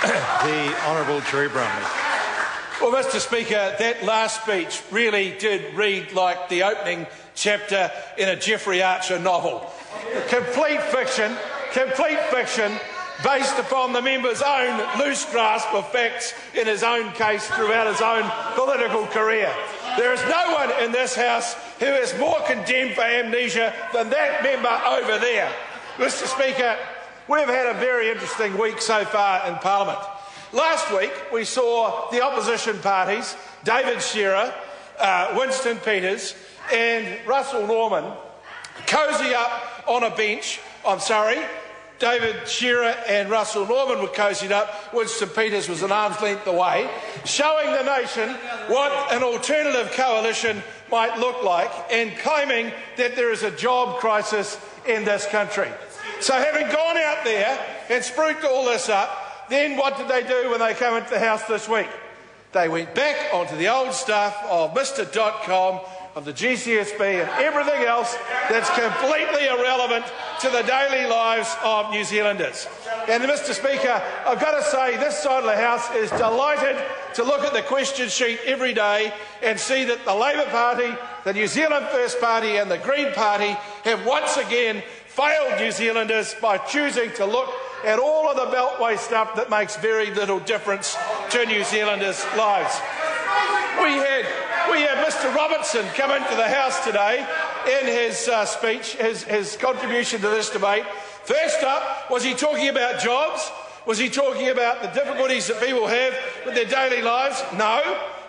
The Honourable Drew Brumley. Well, Mr Speaker, that last speech really did read like the opening chapter in a Jeffrey Archer novel. Complete fiction based upon the member's own loose grasp of facts in his own case throughout his own political career. There is no one in this House who is more condemned for amnesia than that member over there. Mr Speaker, we've had a very interesting week so far in Parliament. Last week we saw the opposition parties, David Shearer, Winston Peters and Russell Norman, cosy up on a bench. David Shearer and Russell Norman were cosied up. Winston Peters was an arm's length away, showing the nation what an alternative coalition might look like and claiming that there is a job crisis in this country. So having gone out there and spruiked all this up, then what did they do when they came into the House this week? They went back onto the old stuff of Mr.com, of the GCSB and everything else that's completely irrelevant to the daily lives of New Zealanders. And Mr Speaker, I've got to say this side of the House is delighted to look at the question sheet every day and see that the Labour Party, the New Zealand First Party and the Green Party have once again failed New Zealanders by choosing to look at all of the Beltway stuff that makes very little difference to New Zealanders' lives. We had Mr Robertson come into the House today in his speech, his contribution to this debate. First up, was he talking about jobs? Was he talking about the difficulties that people have with their daily lives? No.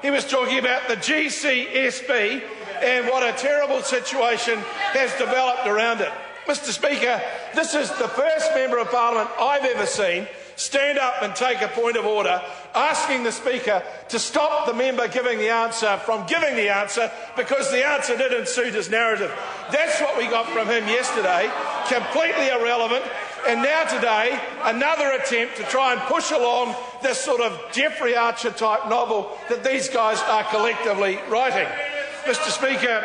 He was talking about the GCSB and what a terrible situation has developed around it. Mr Speaker, this is the first Member of Parliament I've ever seen stand up and take a point of order, asking the Speaker to stop the member giving the answer from giving the answer because the answer didn't suit his narrative. That's what we got from him yesterday, completely irrelevant. And now today, another attempt to try and push along this sort of Jeffrey Archer type novel that these guys are collectively writing. Mr Speaker,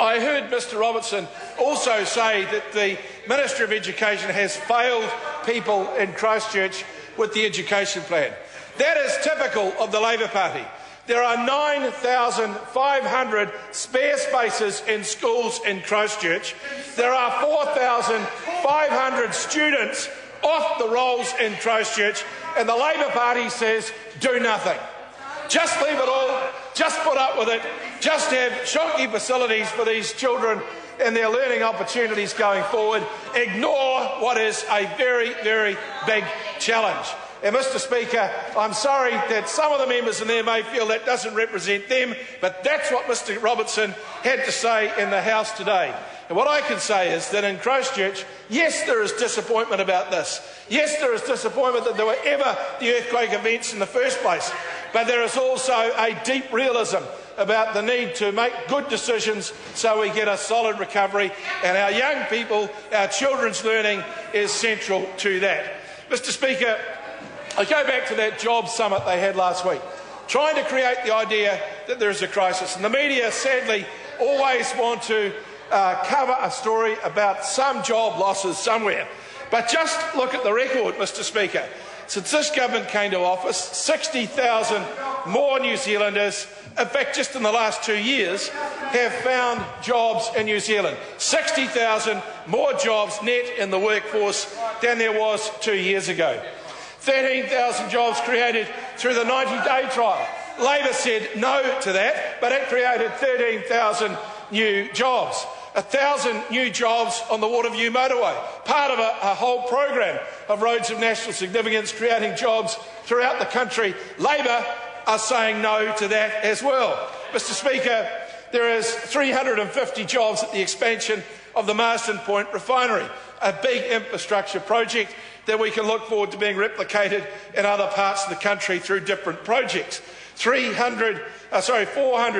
I heard Mr Robertson also say that the Minister of Education has failed people in Christchurch with the education plan. That is typical of the Labour Party. There are 9,500 spare spaces in schools in Christchurch. There are 4,500 students off the rolls in Christchurch, and the Labour Party says do nothing. Just leave it all, just put up with it, just have shonky facilities for these children and their learning opportunities going forward. Ignore what is a very, very big challenge. And Mr Speaker, I'm sorry that some of the members in there may feel that doesn't represent them, but that's what Mr Robertson had to say in the House today. And what I can say is that in Christchurch, yes, there is disappointment about this. Yes, there is disappointment that there were ever the earthquake events in the first place. But there is also a deep realism about the need to make good decisions so we get a solid recovery. And our young people, our children's learning is central to that. Mr Speaker, I go back to that job summit they had last week, trying to create the idea that there is a crisis. And the media, sadly, always want to cover a story about some job losses somewhere. But just look at the record, Mr Speaker. Since this government came to office, 60,000 more New Zealanders, in fact just in the last 2 years, have found jobs in New Zealand. 60,000 more jobs net in the workforce than there was 2 years ago. 13,000 jobs created through the 90-day trial. Labor said no to that, but it created 13,000 new jobs. 1,000 new jobs on the Waterview motorway, part of a whole program of roads of national significance creating jobs throughout the country. Labor are saying no to that as well. Mr Speaker, there is 350 jobs at the expansion of the Marsden Point refinery, a big infrastructure project that we can look forward to being replicated in other parts of the country through different projects. 400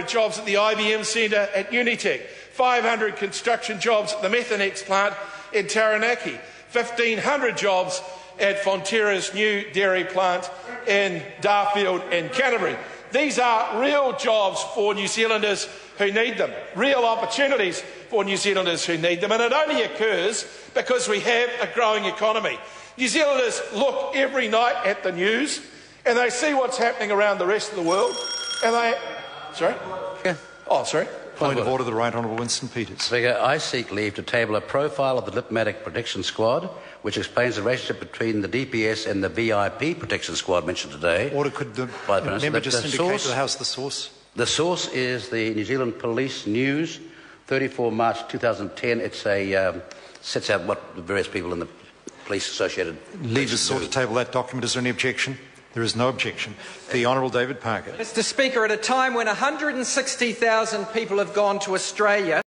jobs at the IBM Centre at Unitec, 500 construction jobs at the Methanex plant in Taranaki, 1,500 jobs at Fonterra's new dairy plant in Darfield and Canterbury. These are real jobs for New Zealanders who need them, real opportunities for New Zealanders who need them, and it only occurs because we have a growing economy. New Zealanders look every night at the news and they see what's happening around the rest of the world and they... Sorry? Yeah. Oh, sorry. Point of order, the Right Honourable Winston Peters. Speaker, I seek leave to table a profile of the Diplomatic Protection Squad, which explains the relationship between the DPS and the VIP Protection Squad mentioned today. Order, could the member just indicate to the House the source? The source is the New Zealand Police News, 34 March 2010. It's a sets out what the various people in the police associated... Leave is sought to table that document. Is there any objection? There is no objection. The Honourable David Parker. Mr. Speaker, at a time when 160,000 people have gone to Australia